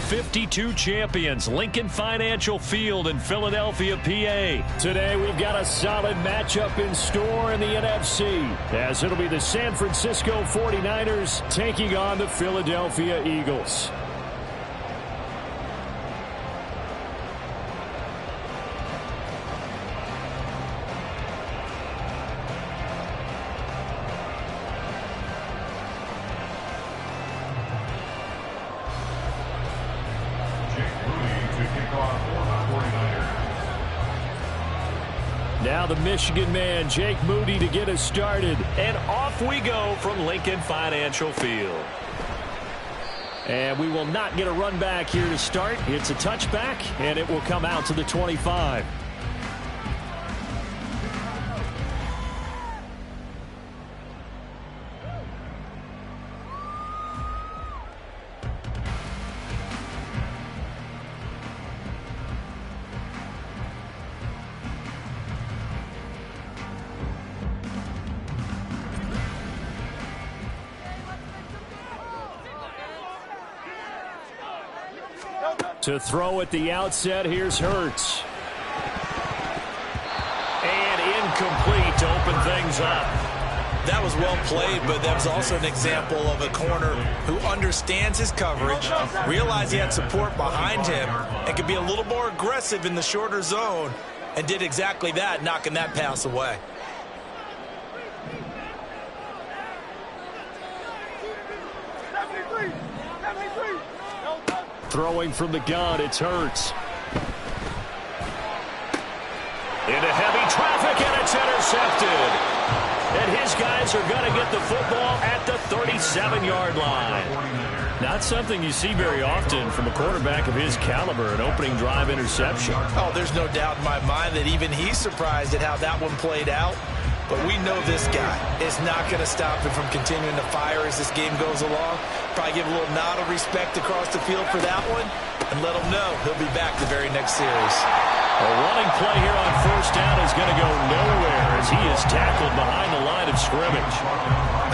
52 champions, Lincoln Financial Field in Philadelphia, PA. Today we've got a solid matchup in store in the NFC, as it'll be the San Francisco 49ers taking on the Philadelphia Eagles. Now the Michigan man, Jake Moody, to get us started. And off we go from Lincoln Financial Field. And we will not get a run back here to start. It's a touchback, and it will come out to the 25. To throw at the outset, here's Hurts. And incomplete to open things up. That was well played, but that was also an example of a corner who understands his coverage, realized he had support behind him, and could be a little more aggressive in the shorter zone, and did exactly that, knocking that pass away. Throwing from the gun, it's Hurts. Into heavy traffic, and it's intercepted. And his guys are going to get the football at the 37-yard line. Not something you see very often from a quarterback of his caliber, an opening drive interception. Oh, there's no doubt in my mind that even he's surprised at how that one played out. But we know this guy is not going to stop him from continuing to fire as this game goes along. Probably give a little nod of respect across the field for that one and let him know he'll be back the very next series. A running play here on first down is going to go nowhere as he is tackled behind the line of scrimmage.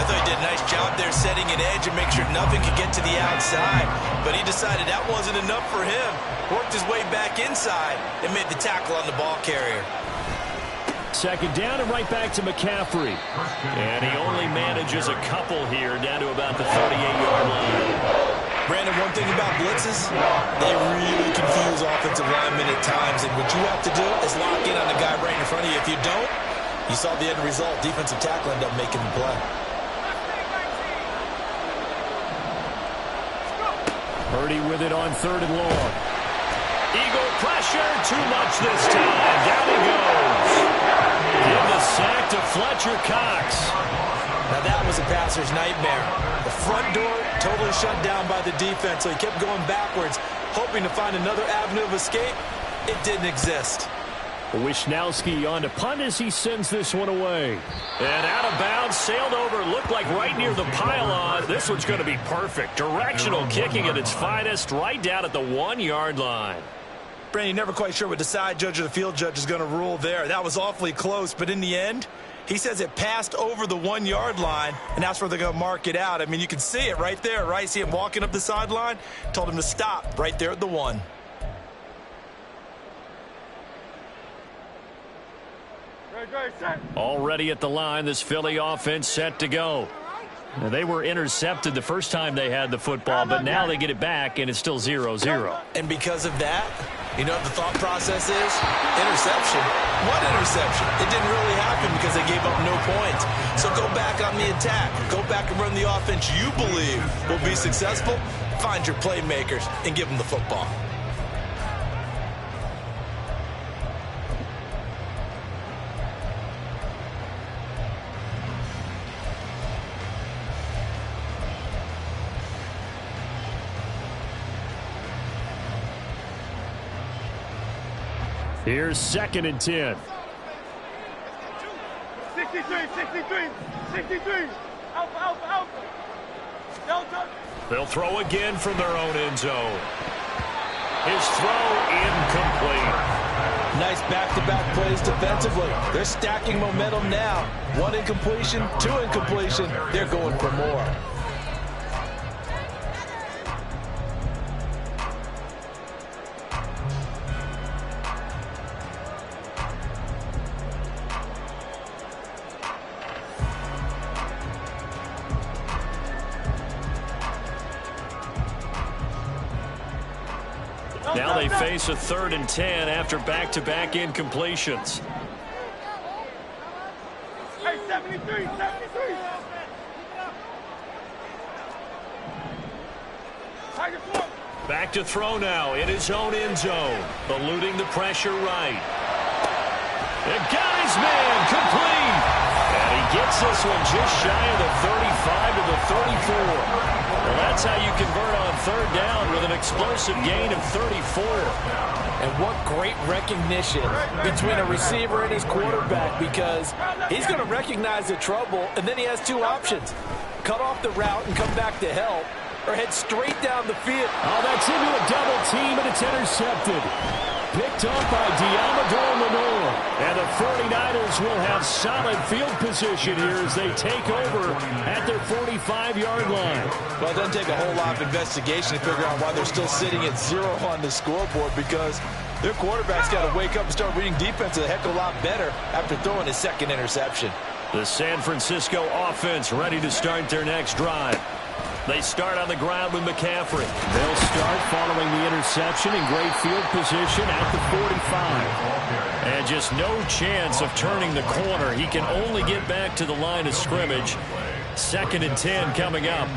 I thought he did a nice job there setting an edge and make sure nothing could get to the outside. But he decided that wasn't enough for him. Worked his way back inside and made the tackle on the ball carrier. Second down and right back to McCaffrey. And he only manages a couple here down to about the 38-yard line. Brandon, one thing about blitzes, they really confuse offensive linemen at times. And what you have to do is lock in on the guy right in front of you. If you don't, you saw the end result. Defensive tackle ended up making the play. Purdy with it on third and long. Eagle pressure, too much this time. Down he goes. Give the sack to Fletcher Cox. Now that was a passer's nightmare. The front door totally shut down by the defense, so he kept going backwards, hoping to find another avenue of escape. It didn't exist. Wishnowski on to punt as he sends this one away. And out of bounds, sailed over, looked like right near the pylon. This one's going to be perfect. Directional kicking at its finest, right down at the 1-yard line. Brandon, you're never quite sure what the side judge or the field judge is going to rule there. That was awfully close, but in the end, he says it passed over the 1-yard line, and that's where they're going to mark it out. I mean, you can see it right there, right? See him walking up the sideline? Told him to stop right there at the 1. Already at the line, this Philly offense set to go. Now, they were intercepted the first time they had the football, but now they get it back, and it's still 0-0. And because of that, you know what the thought process is? Interception. What interception? It didn't really happen because they gave up no points. So go back on the attack. Go back and run the offense you believe will be successful. Find your playmakers and give them the football. Here's 2nd and 10. 63. Alpha. Delta. They'll throw again from their own end zone. His throw incomplete. Nice back-to-back plays defensively. They're stacking momentum now. 1 incompletion, 2 incompletion. They're going for more. Now they face a 3rd and 10 after back-to-back incompletions. Hey, 73, 73. Back to throw now in his own end zone. Eluding the pressure right. And got his man complete. And he gets this one just shy of the 35 to the 34. Well, that's how you convert on 3rd down with an explosive gain of 34. And what great recognition between a receiver and his quarterback, because he's going to recognize the trouble, and then he has two options. Cut off the route and come back to help, or head straight down the field. Oh, that's into a double team, and it's intercepted. Picked up by Deommodore Lenoir. And the 49ers will have solid field position here as they take over at their 45-yard line. Well, it doesn't take a whole lot of investigation to figure out why they're still sitting at 0 on the scoreboard, because their quarterback's got to wake up and start reading defense a heck of a lot better after throwing his 2nd interception. The San Francisco offense ready to start their next drive. They start on the ground with McCaffrey. They'll start following the interception in great field position at the 45. And just no chance of turning the corner. He can only get back to the line of scrimmage. 2nd and 10 coming up.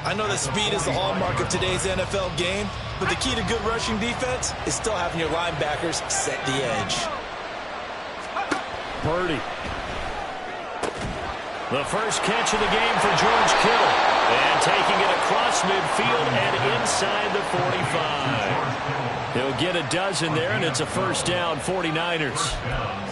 I know that speed is the hallmark of today's NFL game, but the key to good rushing defense is still having your linebackers set the edge. Purdy. The first catch of the game for George Kittle. And taking it across midfield and inside the 45. He'll get a dozen there, and it's a 1st down, 49ers.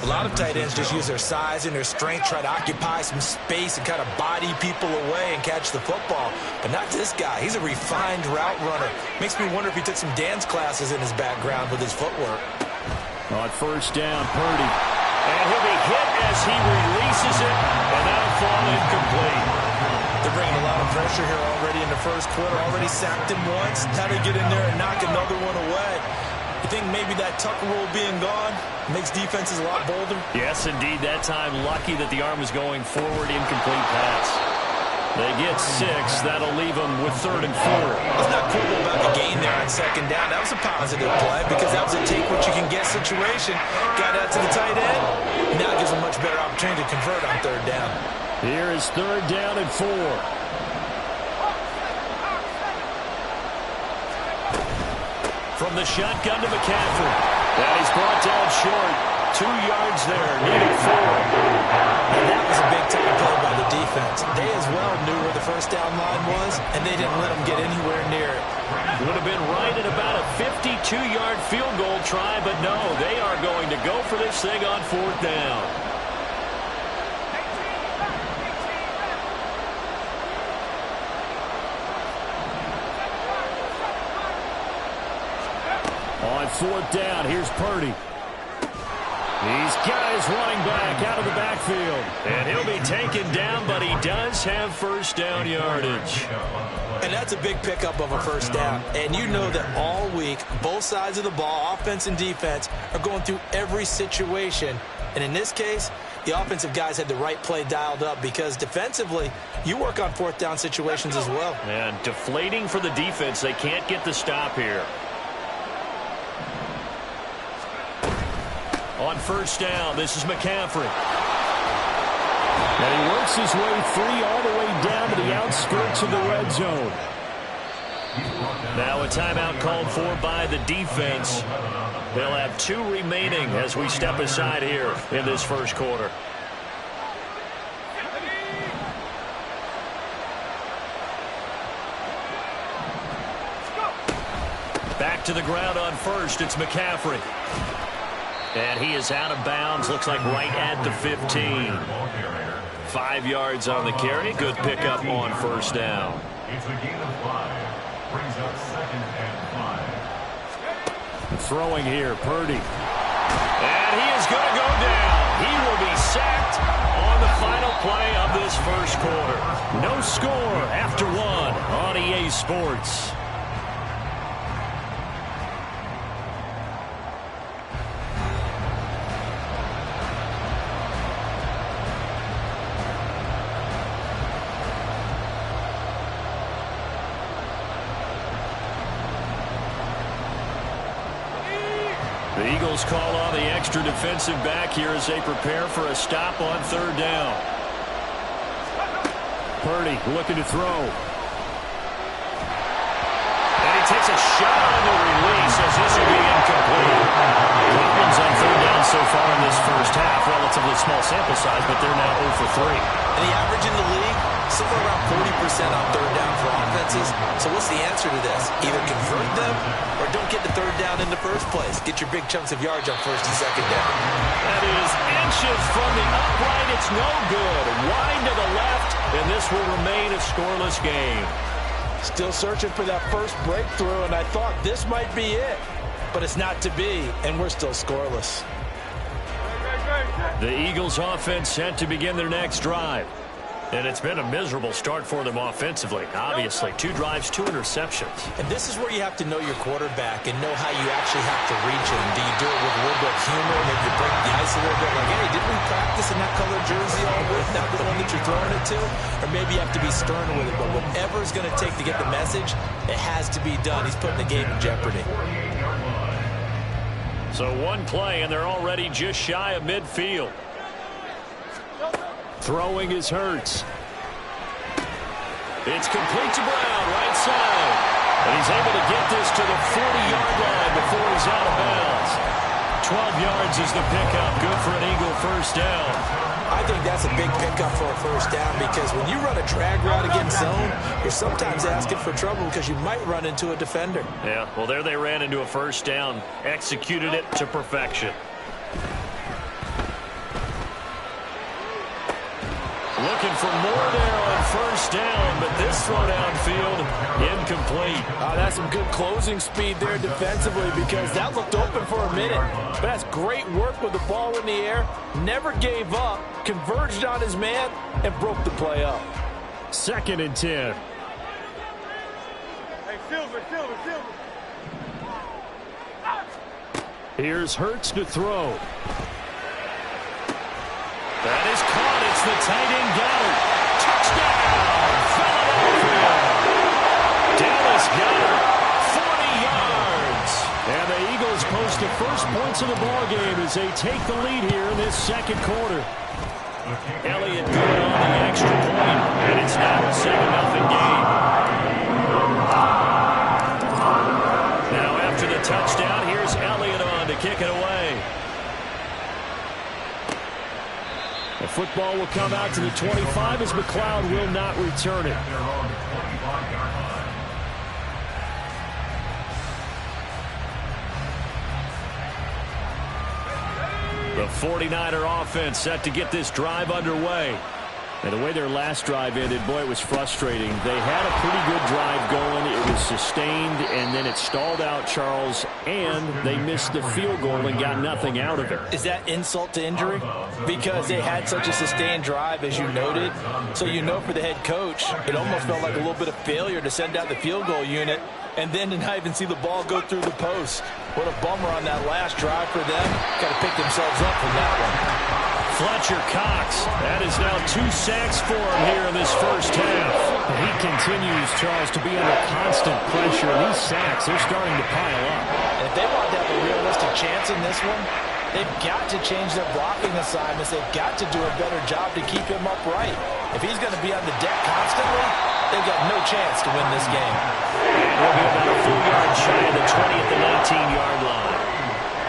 A lot of tight ends just use their size and their strength, try to occupy some space and kind of body people away and catch the football. But not this guy. He's a refined route runner. Makes me wonder if he took some dance classes in his background with his footwork. On 1st down, Purdy. And he'll be hit as he releases it, and that'll fall incomplete. They're bringing a lot of pressure here already in the 1st quarter. Already sacked him once. How to get in there and knock another one away. You think maybe that Tucker rule being gone makes defenses a lot bolder? Yes, indeed. That time, lucky that the arm was going forward. Incomplete pass. They get 6. That'll leave them with 3rd and 4. Let's not quibble about the gain there on 2nd down. That was a positive play because that was a take-what-you-can-get situation. Got out to the tight end. Now it gives them much better opportunity to convert on 3rd down. Here is 3rd down and 4. From the shotgun to McCaffrey. And he's brought down short. 2 yards there, needed 4. And that was a big-time play by the defense. They as well knew where the 1st down line was, and they didn't let them get anywhere near it. Would have been right at about a 52-yard field goal try, but no, they are going to go for this thing on 4th down. On 4th down, here's Purdy. He's got his running back out of the backfield. And he'll be taken down, but he does have 1st down yardage. And that's a big pickup of a 1st down. And you know that all week, both sides of the ball, offense and defense, are going through every situation. And in this case, the offensive guys had the right play dialed up because defensively, you work on 4th down situations as well. And deflating for the defense. They can't get the stop here. On 1st down, this is McCaffrey. And he works his way free all the way down to the outskirts of the red zone. Now a timeout called for by the defense. They'll have 2 remaining as we step aside here in this 1st quarter. Back to the ground on 1st, it's McCaffrey. And he is out of bounds, looks like right at the 15. 5 yards on the carry. Good pickup on 1st down. It's a gain of 5. Brings up 2nd and 5. Throwing here, Purdy. And he is going to go down. He will be sacked on the final play of this 1st quarter. No score after 1 on EA Sports. The Eagles call on the extra defensive back here as they prepare for a stop on third down. Purdy looking to throw. And he takes a shot on the release as this will be incomplete. Cleveland's on third down so far in this first half. Relatively small sample size, but they're now 0 for 3. And the average in the league, somewhere around 40% on third down for offenses. So what's the answer to this? Either convert them or don't get the third down in the first place. Get your big chunks of yards on first and second down. That is inches from the upright. It's no good. Wide to the left, and this will remain a scoreless game. Still searching for that first breakthrough, and I thought this might be it. But it's not to be, and we're still scoreless. The Eagles offense set to begin their next drive. And it's been a miserable start for them offensively. Obviously, 2 drives, 2 interceptions. And this is where you have to know your quarterback and know how you actually have to reach him. Do you do it with a little bit of humor, maybe you break the ice a little bit, like, hey, didn't we practice in that colored jersey all week, not the one that you're throwing it to? Or maybe you have to be stern with it, but whatever it's going to take to get the message, it has to be done. He's putting the game in jeopardy. So one play, and they're already just shy of midfield. Throwing is Hurts. It's complete to Brown, right side. And he's able to get this to the 40-yard line before he's out of bounds. 12 yards is the pickup. Good for an Eagle first down. I think that's a big pickup for a first down because when you run a drag route against zone, you're sometimes asking for trouble because you might run into a defender. Yeah, well, there they ran into a first down. Executed it to perfection. Looking for more there on first down, but this throw downfield, incomplete. That's some good closing speed there defensively because that looked open for a minute. But that's great work with the ball in the air. Never gave up, converged on his man, and broke the play up. 2nd and 10. Hey, Silver. Here's Hurts to throw. That is caught. It's the tight end Goddard. Touchdown, Philadelphia. Dallas Goedert, 40 yards. And the Eagles post the first points of the ballgame as they take the lead here in this second quarter. Elliott good on the extra point, and it's now a 7-0 game. Now after the touchdown, here's Elliott on to kick it away. The football will come out to the 25 as McLeod will not return it. The 49er offense set to get this drive underway. And the way their last drive ended, boy, it was frustrating. They had a pretty good drive going. It was sustained, and then it stalled out, Charles, and they missed the field goal and got nothing out of it. Is that insult to injury? Because they had such a sustained drive, as you noted. So you know for the head coach, it almost felt like a little bit of failure to send out the field goal unit and then to not even see the ball go through the post. What a bummer on that last drive for them. Got to pick themselves up from that one. Fletcher Cox, that is now 2 sacks for him here in this first half. He continues, Charles, to be under constant pressure. These sacks, they're starting to pile up. And if they want to have a realistic chance in this one, they've got to change their blocking assignments. They've got to do a better job to keep him upright. If he's going to be on the deck constantly, they've got no chance to win this game. We'll be about a full yard shy of the 20 at the 19-yard line.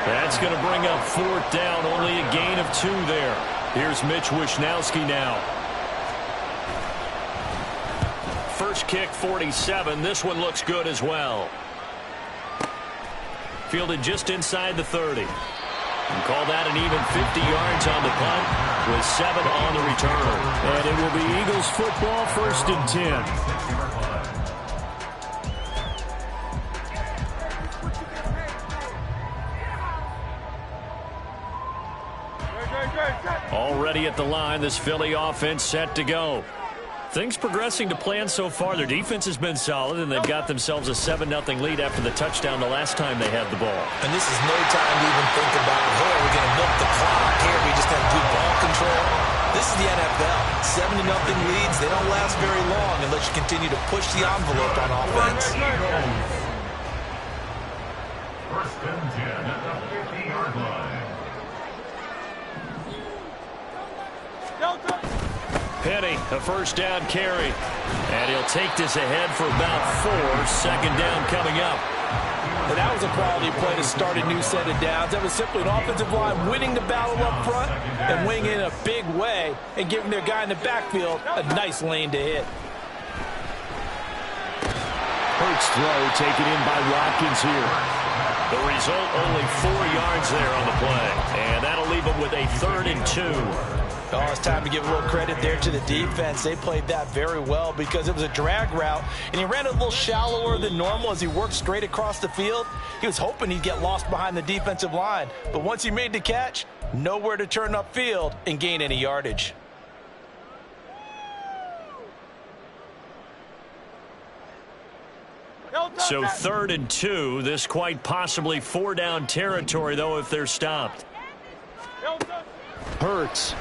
That's going to bring up 4th down, only a gain of 2 there. Here's Mitch Wishnowski now. First kick, 47. This one looks good as well. Fielded just inside the 30. And call that an even 50 yards on the punt with 7 on the return. And it will be Eagles football, 1st and 10. Already at the line, this Philly offense set to go. Things progressing to plan so far. Their defense has been solid, and they've got themselves a 7-0 lead after the touchdown the last time they had the ball. And this is no time to even think about, hey, we're going to milk the clock here. We just got to do ball control. This is the NFL. 7-0 leads. They don't last very long unless you continue to push the envelope on offense. First and 10 at the 50-yard line. Penny, a first down carry. And he'll take this ahead for about 4. Second down coming up. And that was a quality play to start a new set of downs. That was simply an offensive line winning the battle up front and winning in a big way and giving their guy in the backfield a nice lane to hit. Hurts throw taken in by Watkins here. The result, only 4 yards there on the play. And that'll leave him with a 3rd and 2. Oh, it's time to give a little credit there to the defense. They played that very well because it was a drag route, and he ran a little shallower than normal as he worked straight across the field. He was hoping he'd get lost behind the defensive line, but once he made the catch, nowhere to turn upfield and gain any yardage. So 3rd and 2. This quite possibly 4-down territory, though, if they're stopped. Hurts.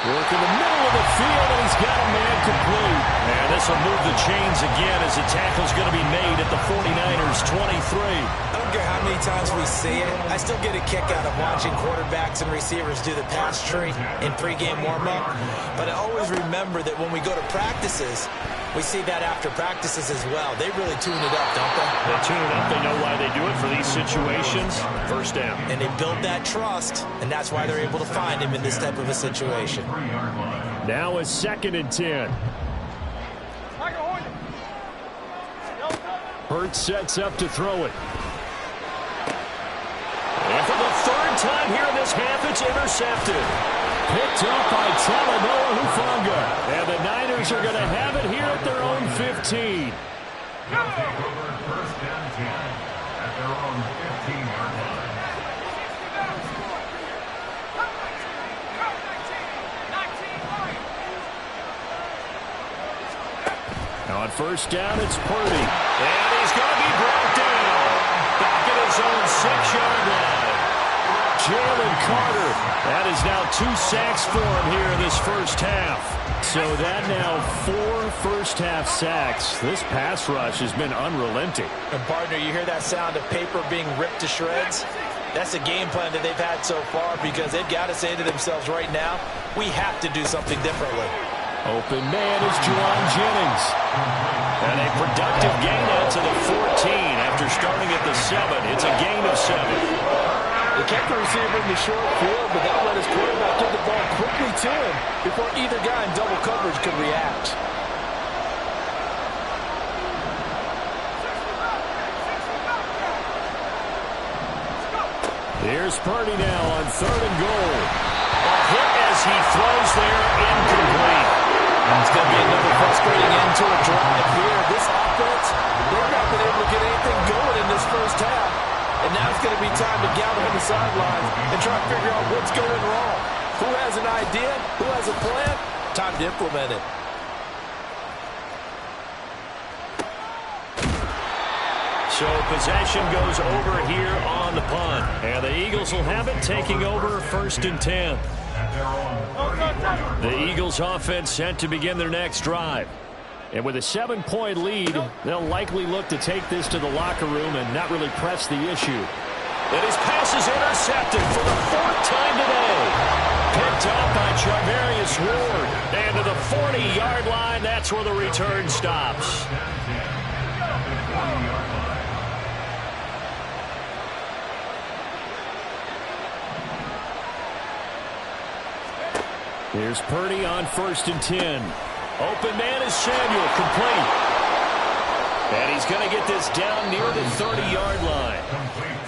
Work in the middle of the field, and he's got a man complete. And this will move the chains again as the tackle's going to be made at the 49ers' 23. I don't care how many times we see it. I still get a kick out of watching quarterbacks and receivers do the pass tree in pregame warm-up. But I always remember that when we go to practices, we see that after practices as well. They really tune it up, don't they? They tune it up. They know why they do it for these situations. First down. And they build that trust, and that's why they're able to find him in this type of a situation. Now a 2nd and 10. Hurts sets up to throw it. And for the 3rd time here in this half, it's intercepted. Picked up by Talanoa Hufanga. And the Niners are going to have it here at their own 15. They'll take over 1st and 10 at their own 15-yard line. Now on 1st down, it's Purdy. And he's going to be brought down. Back at his own 6-yard line. Jalen Carter. That is now 2 sacks for him here in this first half. So that now 4 first-half sacks. This pass rush has been unrelenting. And, partner, you hear that sound of paper being ripped to shreds? That's a game plan that they've had so far because they've got to say to themselves right now, we have to do something differently. Open man is Juwan Jennings. And a productive gain out to the 14 after starting at the 7. It's a gain of 7. They kept the receiver in the short field, but that let his quarterback get the ball quickly to him before either guy in double coverage could react. Here's Purdy now on 3rd and goal. A hit as he throws there, incomplete. And it's going to be another frustrating end to a drive here. This offense, they've not been able to get anything going in this first half. And now it's going to be time to gather on the sidelines and try to figure out what's going wrong. Who has an idea? Who has a plan? Time to implement it. So possession goes over here on the punt. And the Eagles will have it, taking over 1st and 10. The Eagles offense set to begin their next drive. And with a 7-point lead, they'll likely look to take this to the locker room and not really press the issue. And his pass is intercepted for the 4th time today. Picked up by Charvarius Ward. And to the 40-yard line, that's where the return stops. Here's Purdy on 1st and 10. Open man is Samuel, complete. And he's going to get this down near the 30-yard line.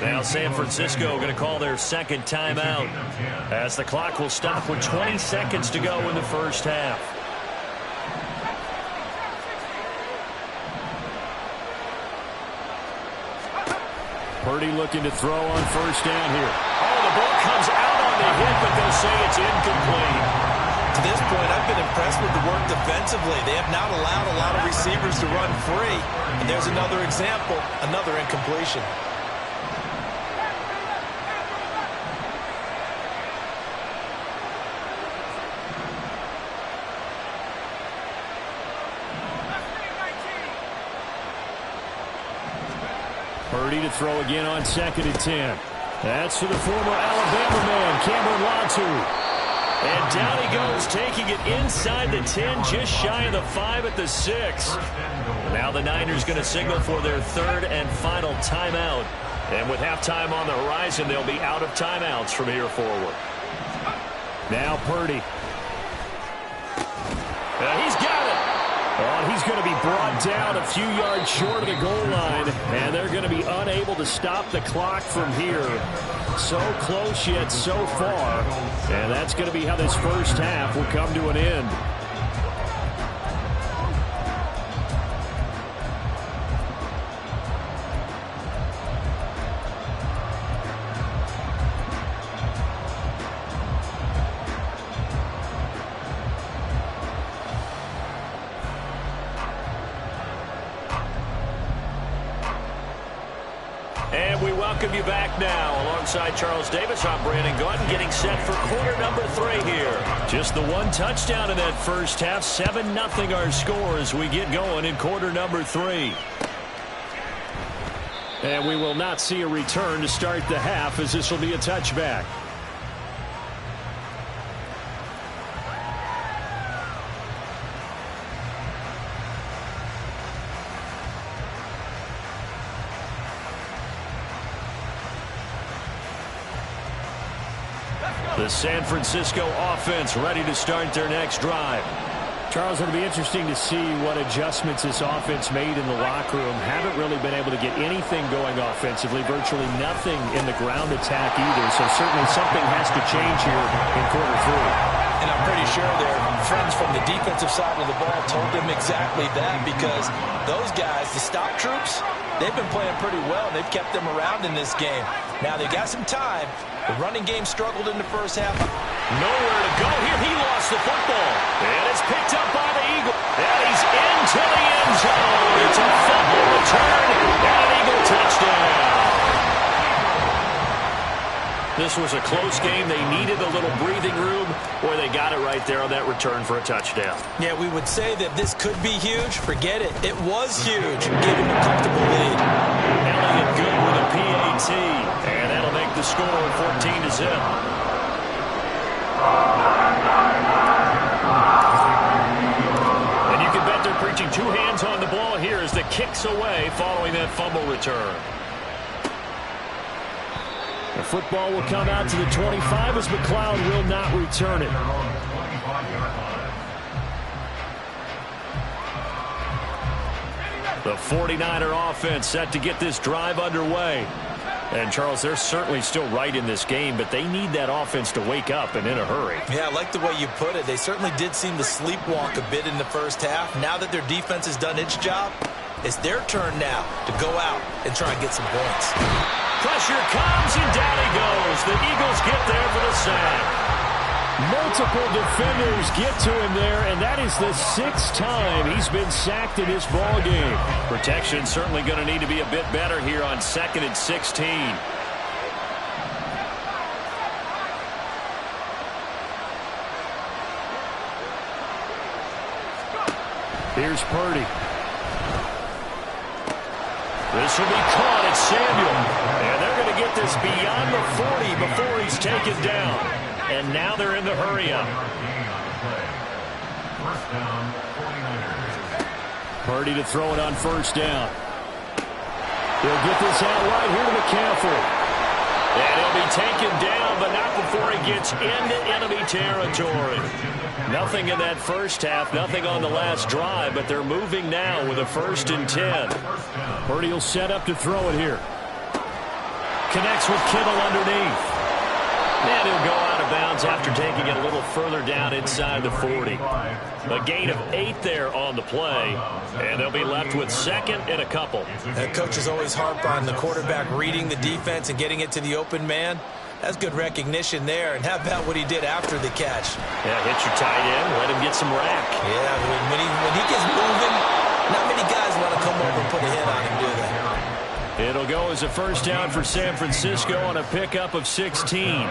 Now San Francisco going to call their 2nd timeout as the clock will stop with 20 seconds to go in the first half. Purdy looking to throw on 1st down here. Oh, the ball comes out on the hit, but they'll say it's incomplete. To this point, I've been impressed with the work defensively. They have not allowed a lot of receivers to run free. And there's another example, another incompletion. Purdy to throw again on 2nd and 10. That's to the former Alabama man, Cameron Latu. And down he goes, taking it inside the 10, just shy of the 5 at the 6. Now the Niners going to signal for their 3rd and final timeout. And with halftime on the horizon, they'll be out of timeouts from here forward. Now Purdy. He's got it. Oh, he's going to be brought down a few yards short of the goal line, and they're going to be unable to stop the clock from here. So close yet so far, and that's going to be how this first half will come to an end. And we welcome you back now. Alongside Charles Davis, I'm Brandon Gaudin, getting set for quarter number 3 here. Just the one touchdown in that first half. 7-0 our score as we get going in quarter number 3. And we will not see a return to start the half, as this will be a touchback. The San Francisco offense ready to start their next drive. Charles, it'll be interesting to see what adjustments this offense made in the locker room. Haven't really been able to get anything going offensively. Virtually nothing in the ground attack either. So certainly something has to change here in quarter 3. And I'm pretty sure their friends from the defensive side of the ball told them exactly that, because those guys, the stop troops, they've been playing pretty well. They've kept them around in this game. Now they got some time. The running game struggled in the first half. Nowhere to go here. He lost the football. And it's picked up by the Eagle. And he's into the end zone. It's a fumble return and an Eagle touchdown. This was a close game. They needed a little breathing room, or they got it right there on that return for a touchdown. Yeah, we would say that this could be huge. Forget it. It was huge. Give him a comfortable lead. Elliott good with a PAT. And that'll make the score 14-0. And you can bet they're preaching 2 hands on the ball here as the kick's away following that fumble return. The football will come out to the 25 as McLeod will not return it. The 49er offense set to get this drive underway. And, Charles, they're certainly still right in this game, but they need that offense to wake up and in a hurry. Yeah, I like the way you put it. They certainly did seem to sleepwalk a bit in the first half. Now that their defense has done its job, it's their turn now to go out and try and get some points. Pressure comes, and down he goes. The Eagles get there for the sack. Multiple defenders get to him there, and that is the 6th time he's been sacked in this ball game. Protection certainly going to need to be a bit better here on 2nd and 16. Here's Purdy. This will be caught at Samuel. And they're going to get this beyond the 40 before he's taken down. And now they're in the hurry-up. Purdy to throw it on 1st down. He'll get this out right here to McCaffrey. And he'll be taken down, but not before he gets into enemy territory. Nothing in that first half, nothing on the last drive, but they're moving now with a 1st and 10. Purdy will set up to throw it here. Connects with Kittle underneath. And he'll go out of bounds after taking it a little further down inside the 40. A gain of 8 there on the play, and they'll be left with 2nd and a couple. Coaches always harp on the quarterback reading the defense and getting it to the open man. That's good recognition there. And how about what he did after the catch? Yeah, hit your tight end, let him get some rack. Yeah, when he gets moving, not many guys want to come over and put a hit on him, do they? It'll go as a 1st down for San Francisco on a pickup of 16.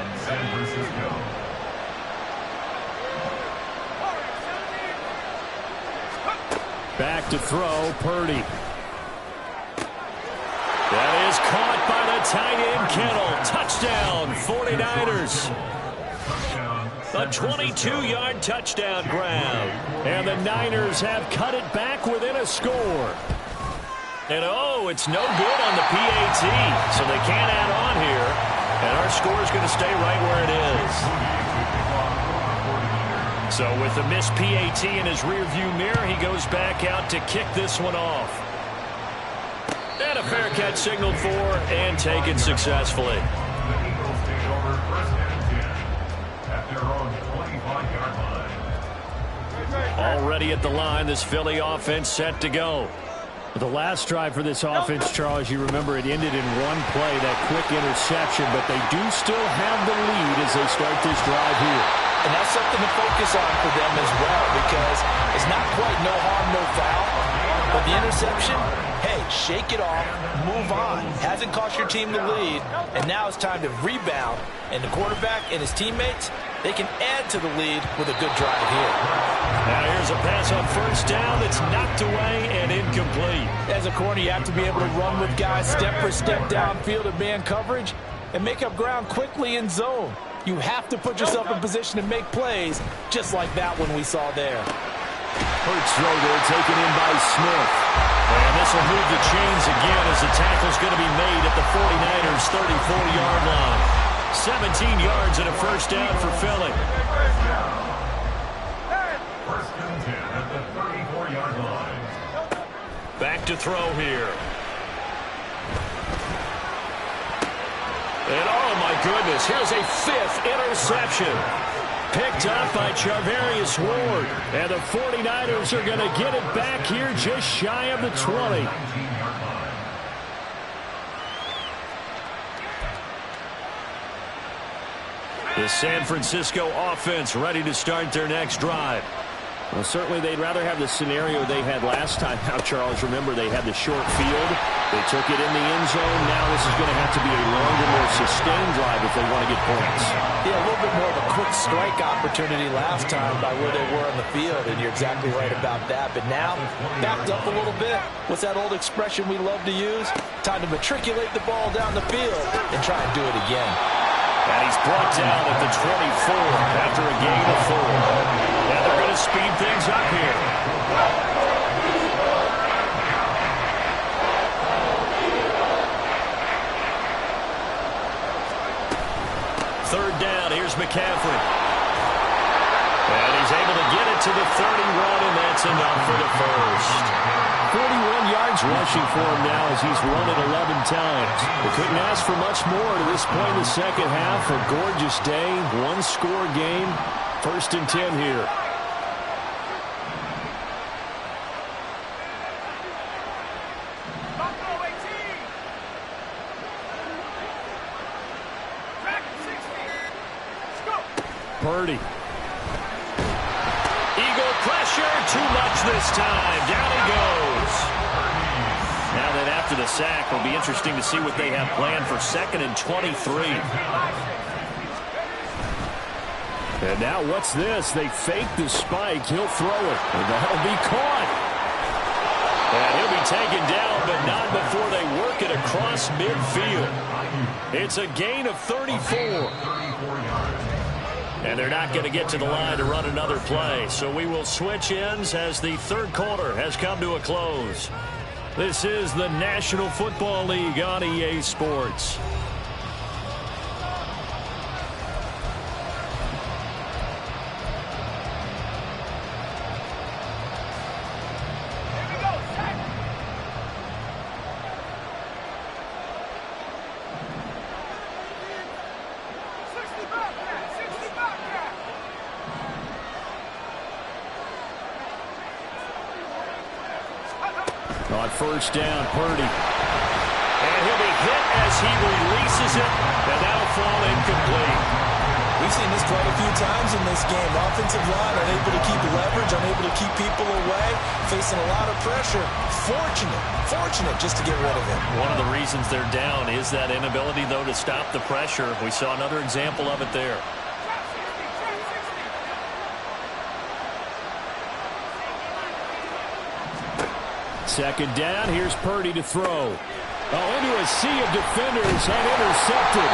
Back to throw, Purdy. That is caught by the tight end, Kittle. Touchdown, 49ers. A 22-yard touchdown grab. And the Niners have cut it back within a score. And, oh, it's no good on the PAT, so they can't add on here. And our score is going to stay right where it is. So with the missed PAT in his rearview mirror, he goes back out to kick this one off. And a fair catch signaled for and taken successfully. The Eagles take over first and 10 at their own 25-yard line. Already at the line, this Philly offense set to go. The last drive for this offense, Charles, you remember it ended in one play, that quick interception, but they do still have the lead as they start this drive here. And that's something to focus on for them as well, because it's not quite no harm, no foul. But the interception, hey, shake it off, move on. Hasn't cost your team the lead, and now it's time to rebound. And the quarterback and his teammates, they can add to the lead with a good drive here. Now here's a pass on first down that's knocked away and incomplete. As a corner, you have to be able to run with guys step for step downfield in man coverage and make up ground quickly in zone. You have to put yourself in position to make plays, just like that one we saw there. Hurts throw there, taken in by Smith. And this will move the chains again as the tackle's going to be made at the 49ers' 34-yard line. 17 yards and a first down for Philly. First and 10 at the 34-yard line. Back to throw here. And oh my goodness, here's a fifth interception. Picked up by Charvarius Ward. And the 49ers are going to get it back here just shy of the 20. The San Francisco offense ready to start their next drive. Well, certainly they'd rather have the scenario they had last time. Now, Charles, remember they had the short field. They took it in the end zone. Now this is going to have to be a longer, more sustained drive if they want to get points. Yeah, a little bit more of a quick strike opportunity last time by where they were on the field, and you're exactly right about that. But now, backed up a little bit. What's that old expression we love to use? Time to matriculate the ball down the field and try and do it again. And he's brought down at the 24 after a gain of 4. Now they're going to speed things up here. Third down, here's McCaffrey. And he's able to get it to the 31, and that's enough for the first. 41 yards rushing for him now as he's run it 11 times. They couldn't ask for much more to this point in the second half. A gorgeous day, one-score game. First and 10 here. Purdy. Eagle pressure, too much this time. Down he goes. Now that after the sack, it'll be interesting to see what they have planned for 2nd and 23. And now what's this? They fake the spike. He'll throw it. And that'll be caught. And he'll be taken down, but not before they work it across midfield. It's a gain of 34. And they're not going to get to the line to run another play. So we will switch ends as the third quarter has come to a close. This is the National Football League on EA Sports. On first down, Purdy. And he'll be hit as he releases it, and that'll fall incomplete. We've seen this quite a few times in this game. Offensive line unable to keep leverage, unable to keep people away, facing a lot of pressure. Fortunate just to get rid of it. One of the reasons they're down is that inability, though, to stop the pressure. We saw another example of it there. Second down, here's Purdy to throw. Oh, into a sea of defenders and intercepted.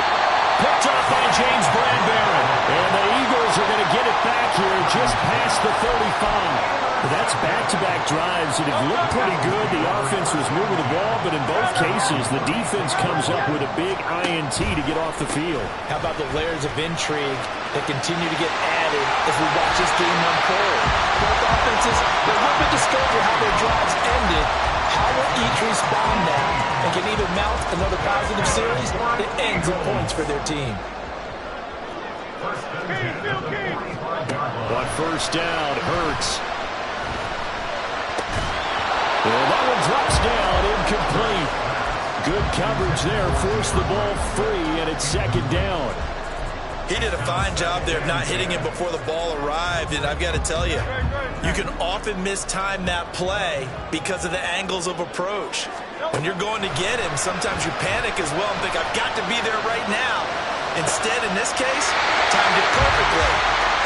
Picked off by James Bradbury. And the Eagles are going to get it back here just past the 35. That's back-to-back drives that have looked pretty good. The offense was moving the ball, but in both cases, the defense comes up with a big INT to get off the field. How about the layers of intrigue that continue to get added as we watch this game unfold? Both offenses, they're a little bit discouraged with how their drives ended. How will each respond now and can either mount another positive series that ends in points for their team? But first down, Hurts. And that one drops down, incomplete. Good coverage there, forced the ball free, and it's second down. He did a fine job there of not hitting him before the ball arrived, and I've got to tell you, you can often mistime that play because of the angles of approach. When you're going to get him, sometimes you panic as well and think, I've got to be there right now. Instead, in this case, timed it perfectly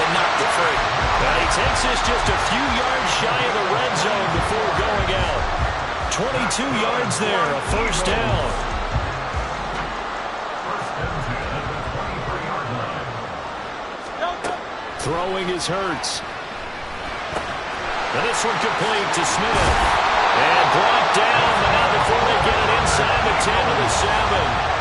and knocked it free. Well, he takes this just a few yards shy of the red zone before going out. 22 yards there, a first down. Throwing is Hurts. And this one complete to Smith. And brought down, but not before they get it inside the 10 to the 7.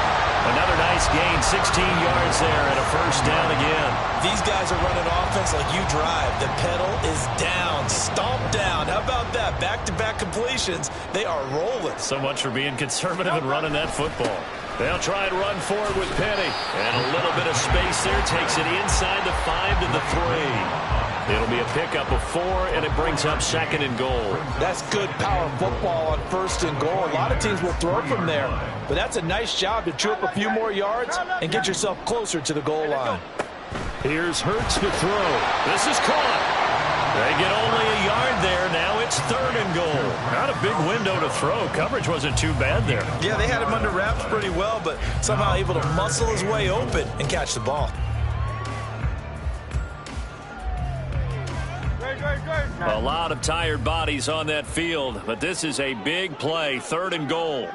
Another nice gain, 16 yards there, and a first down again. These guys are running offense like you drive. The pedal is down, stomped down. How about that? Back-to-back completions. They are rolling. So much for being conservative and running that football. They'll try and run forward with Penny. And a little bit of space there. Takes it inside the 5 to the 3. It'll be a pickup of 4, and it brings up second and goal. That's good power football on first and goal. A lot of teams will throw from there, but that's a nice job to chew up a few more yards and get yourself closer to the goal line. Here's Hurts to throw. This is caught. They get only a yard there. Now it's third and goal. Not a big window to throw. Coverage wasn't too bad there. Yeah, they had him under wraps pretty well, but somehow able to muscle his way open and catch the ball. A lot of tired bodies on that field, but this is a big play. Third and goal.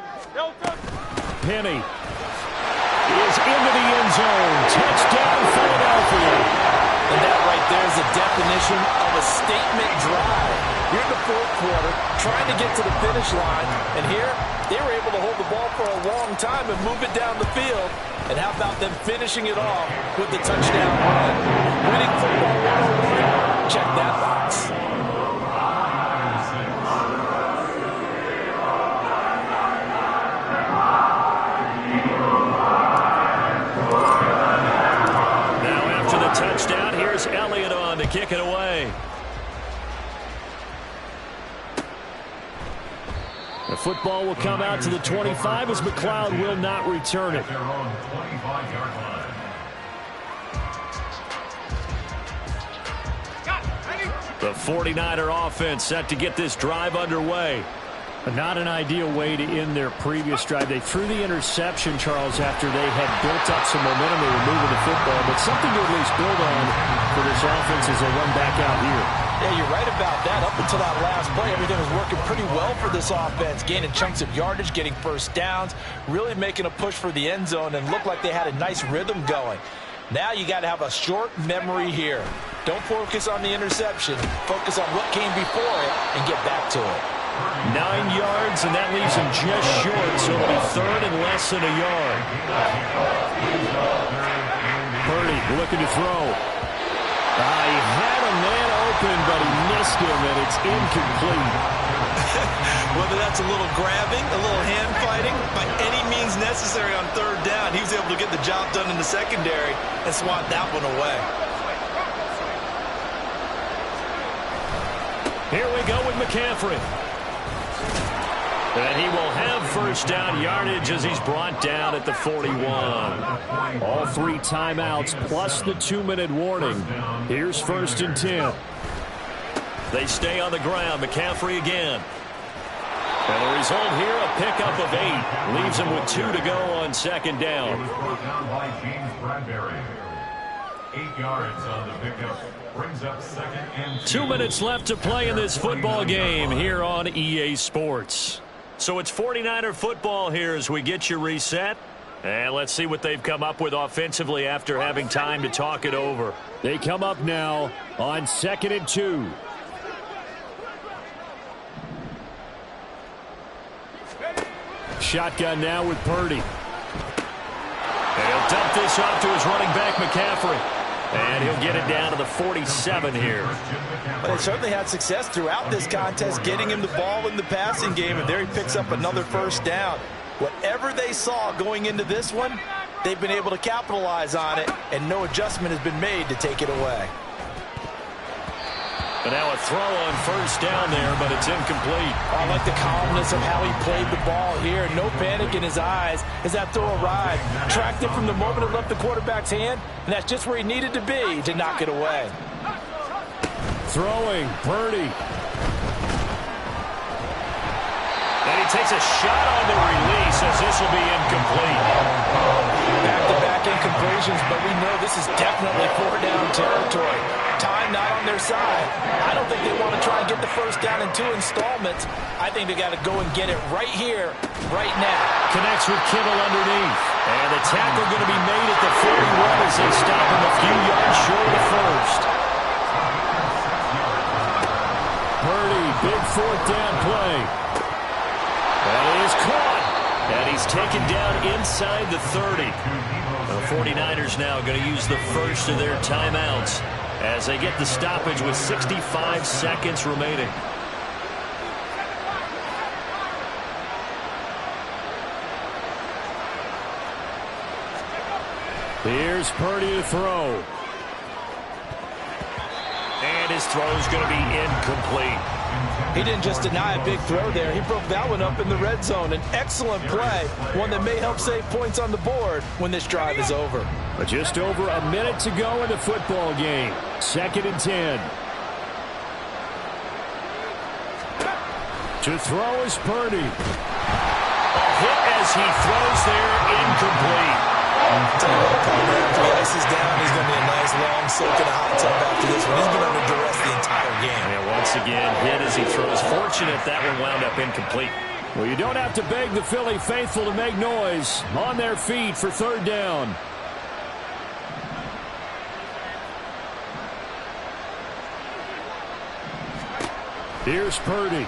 Penny is into the end zone. Touchdown, Philadelphia. And that right there is the definition of a statement drive. You're in the fourth quarter, trying to get to the finish line, and here they were able to hold the ball for a long time and move it down the field. And how about them finishing it off with the touchdown run? Winning football 101. Check that box. Touchdown. Here's Elliott on to kick it away. The football will come out to the 25 as McLeod will not return it. The 49er offense set to get this drive underway. Not an ideal way to end their previous drive. They threw the interception, Charles, after they had built up some momentum. They were moving the football, but something to at least build on for this offense as they run back out here. Yeah, you're right about that. Up until that last play, everything was working pretty well for this offense, gaining chunks of yardage, getting first downs, really making a push for the end zone, and looked like they had a nice rhythm going. Now you got to have a short memory here. Don't focus on the interception. Focus on what came before it and get back to it. 9 yards, and that leaves him just short, so it'll be third and less than a yard. Purdy looking to throw. He had a man open, but he missed him, and it's incomplete. Whether that's a little grabbing, a little hand fighting, by any means necessary on third down, he was able to get the job done in the secondary and swat that one away. Here we go with McCaffrey. And he will have first down yardage as he's brought down at the 41. All 3 timeouts plus the 2-minute warning. Here's first and 10. They stay on the ground. McCaffrey again. And the result here, a pickup of 8. Leaves him with 2 to go on second down. 8 yards on the pickup. Brings up second and 2. 2 minutes left to play in this football game here on EA Sports. So it's 49er football here as we get you reset. And let's see what they've come up with offensively after having time to talk it over. They come up now on 2nd and 2. Shotgun now with Purdy. And he'll dump this off to his running back, McCaffrey. And he'll get it down to the 47 here. Well, they certainly had success throughout this contest, getting him the ball in the passing game, and there he picks up another first down. Whatever they saw going into this one, they've been able to capitalize on it, and no adjustment has been made to take it away. But now a throw on first down there, but it's incomplete. I like the calmness of how he played the ball here. No panic in his eyes as that throw arrived. Tracked it from the moment it left the quarterback's hand, and that's just where he needed to be to knock it away. Throwing, Purdy. And he takes a shot on the release as this will be incomplete. Back-to-back incompletions, but we know this is definitely 4-down territory. Time not on their side. I don't think they want to try and get the first down in 2 installments. I think they got to go and get it right here, right now. Connects with Kittle underneath. And the tackle going to be made at the 41 as they stop him a few yards short of the first. Purdy, big 4th down play. And it is caught. And he's taken down inside the 30. The 49ers now going to use the first of their timeouts as they get the stoppage with 65 seconds remaining. Here's Purdy to throw. And his throw is going to be incomplete. He didn't just deny a big throw there. He broke that one up in the red zone. An excellent play, one that may help save points on the board when this drive is over. But just over a minute to go in the football game. 2nd and 10. To throw is Purdy. A hit as he throws there, incomplete. Tell you what, partner, after he ices down, he's going to be a nice long soak in a hot tub after this one. He's been under duress the entire game. And once again, hit as he throws. Fortunate that one wound up incomplete. Well, you don't have to beg the Philly faithful to make noise. On their feet for 3rd down. Here's Purdy.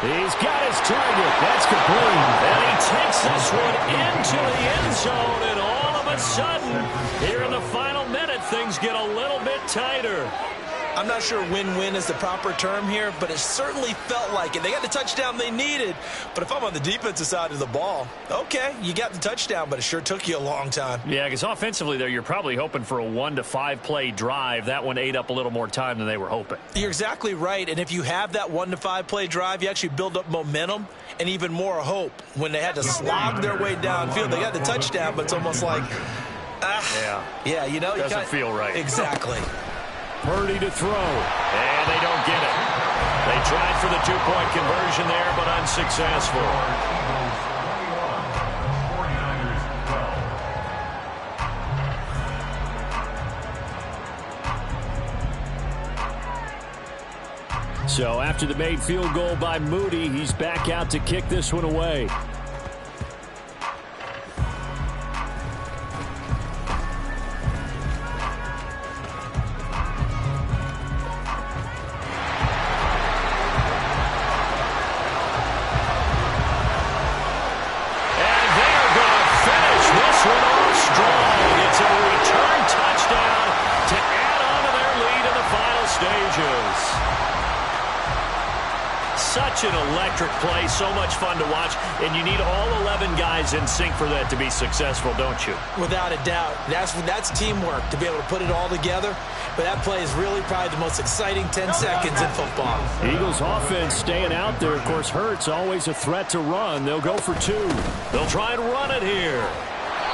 He's got his target. That's complete. And he takes this one into the end zone, and all of a sudden, here in the final minute, things get a little bit tighter. I'm not sure win-win is the proper term here, but it certainly felt like it. They got the touchdown they needed, but if I'm on the defensive side of the ball, okay, you got the touchdown, but it sure took you a long time. Yeah, because offensively there, you're probably hoping for a 1 to 5 play drive. That one ate up a little more time than they were hoping. You're exactly right, and if you have that 1 to 5 play drive, you actually build up momentum and even more hope. When they had to slog their way downfield, they got the touchdown, but it's almost like, yeah, you know, doesn't feel right. Exactly. Purdy to throw. And they don't get it. They tried for the 2-point conversion there, but unsuccessful. So after the made field goal by Moody, he's back out to kick this one away. Such an electric play, so much fun to watch, and you need all 11 guys in sync for that to be successful, don't you? Without a doubt. That's teamwork, to be able to put it all together. But that play is really probably the most exciting 10 seconds in football. Eagles offense staying out there. Of course, Hurts always a threat to run. They'll go for 2. They'll try and run it here.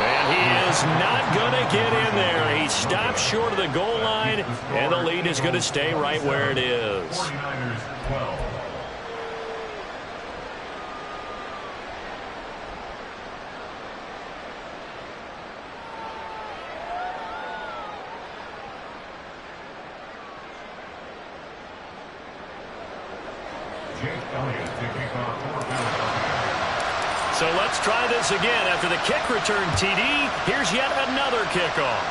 And he is not going to get in there. He stops short of the goal line, and the lead is going to stay right where it is. 49ers 12. So let's try this again. After the kick return TD, here's yet another kickoff.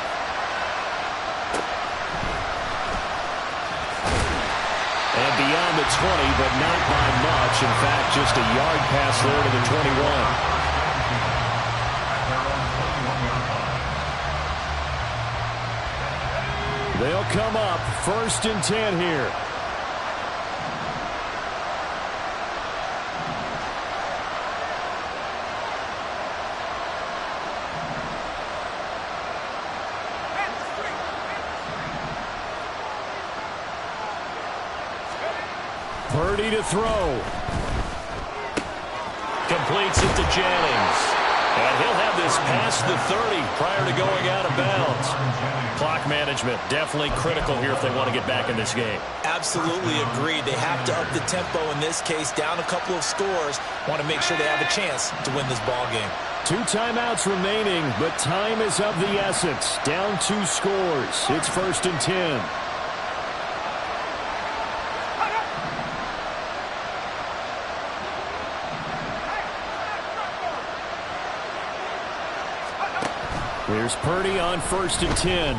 And beyond the 20, but not by much. In fact, just a yard pass there to the 21. They'll come up 1st and 10 here. Purdy to throw. Completes it to Jennings. And he'll have this past the 30 prior to going out of bounds. Clock management definitely critical here if they want to get back in this game. Absolutely agreed. They have to up the tempo in this case, down a couple of scores. Want to make sure they have a chance to win this ball game. 2 timeouts remaining, but time is of the essence. Down 2 scores. It's 1st and 10. Here's Purdy on 1st and 10.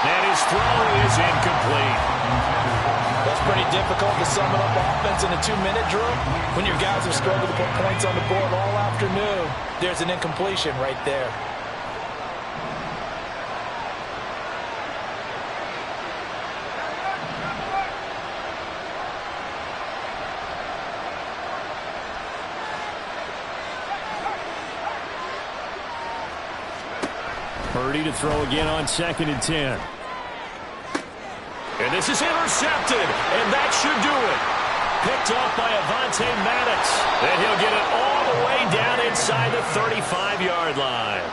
And his throw is incomplete. That's pretty difficult to sum it up offense in a 2-minute drill. When your guys have struggled to put points on the board all afternoon, there's an incompletion right there. Purdy to throw again on 2nd and 10. And this is intercepted, and that should do it. Picked off by Avonte Maddox. And he'll get it all the way down inside the 35-yard line.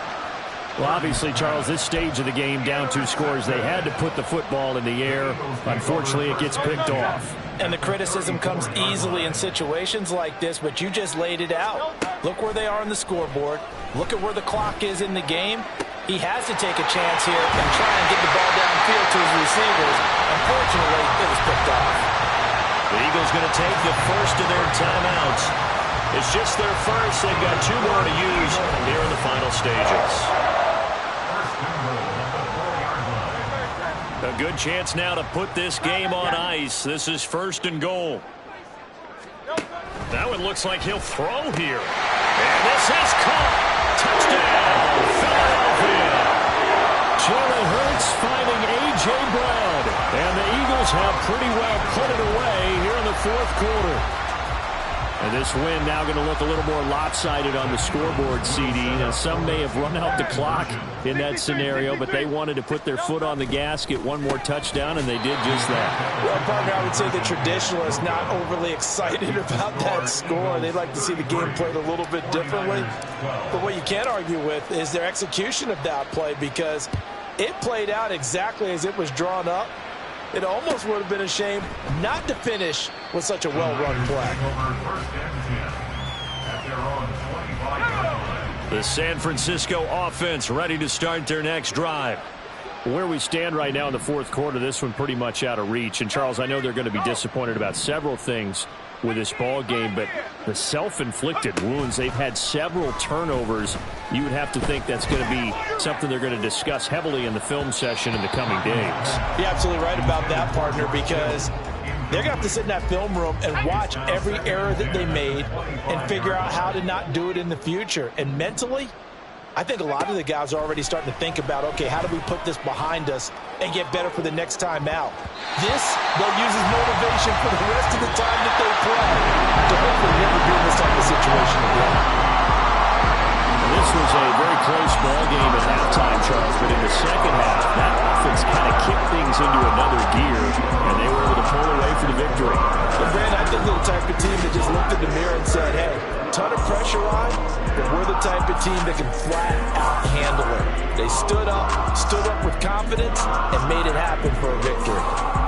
Well, obviously, Charles, this stage of the game, down 2 scores, they had to put the football in the air. Unfortunately, it gets picked off. And the criticism comes easily in situations like this, but you just laid it out. Look where they are on the scoreboard. Look at where the clock is in the game. He has to take a chance here and try and get the ball downfield to his receivers. Unfortunately, it was picked off. The Eagles going to take the first of their timeouts. It's just their first. They've got 2 more to use here in the final stages. A good chance now to put this game on ice. This is 1st and goal. Now it looks like he'll throw here. And this is caught. Touchdown, Philadelphia. Jalen Hurts finding A.J. Brown. And the Eagles have pretty well put it away here in the 4th quarter. And this win now going to look a little more lopsided on the scoreboard, CD. Now, some may have run out the clock in that scenario, but they wanted to put their foot on the gas, get 1 more touchdown, and they did just that. Well, partner, I would say the traditionalists not overly excited about that score. They'd like to see the game played a little bit differently. But what you can't argue with is their execution of that play, because it played out exactly as it was drawn up. It almost would have been a shame not to finish with such a well-run play. The San Francisco offense ready to start their next drive. Where we stand right now in the 4th quarter, this one pretty much out of reach. And, Charles, I know they're going to be disappointed about several things with this ball game, but the self-inflicted wounds, they've had several turnovers. You would have to think that's going to be something they're going to discuss heavily in the film session in the coming days. You're absolutely right about that, partner, because they're going to have to sit in that film room and watch every error that they made and figure out how to not do it in the future. And mentally, I think a lot of the guys are already starting to think about, okay, how do we put this behind us and get better for the next time out? This, they'll use as motivation for the rest of the time that they play to hopefully never be in this type of situation again. This was a very close ball game at halftime, Charles, but in the second half, that offense kind of kicked things into another gear, and they were able to pull away for the victory. But, Brandon, I think they're the type of team that just looked in the mirror and said, hey, ton of pressure on, but we're the type of team that can flat out handle it. They stood up with confidence, and made it happen for a victory.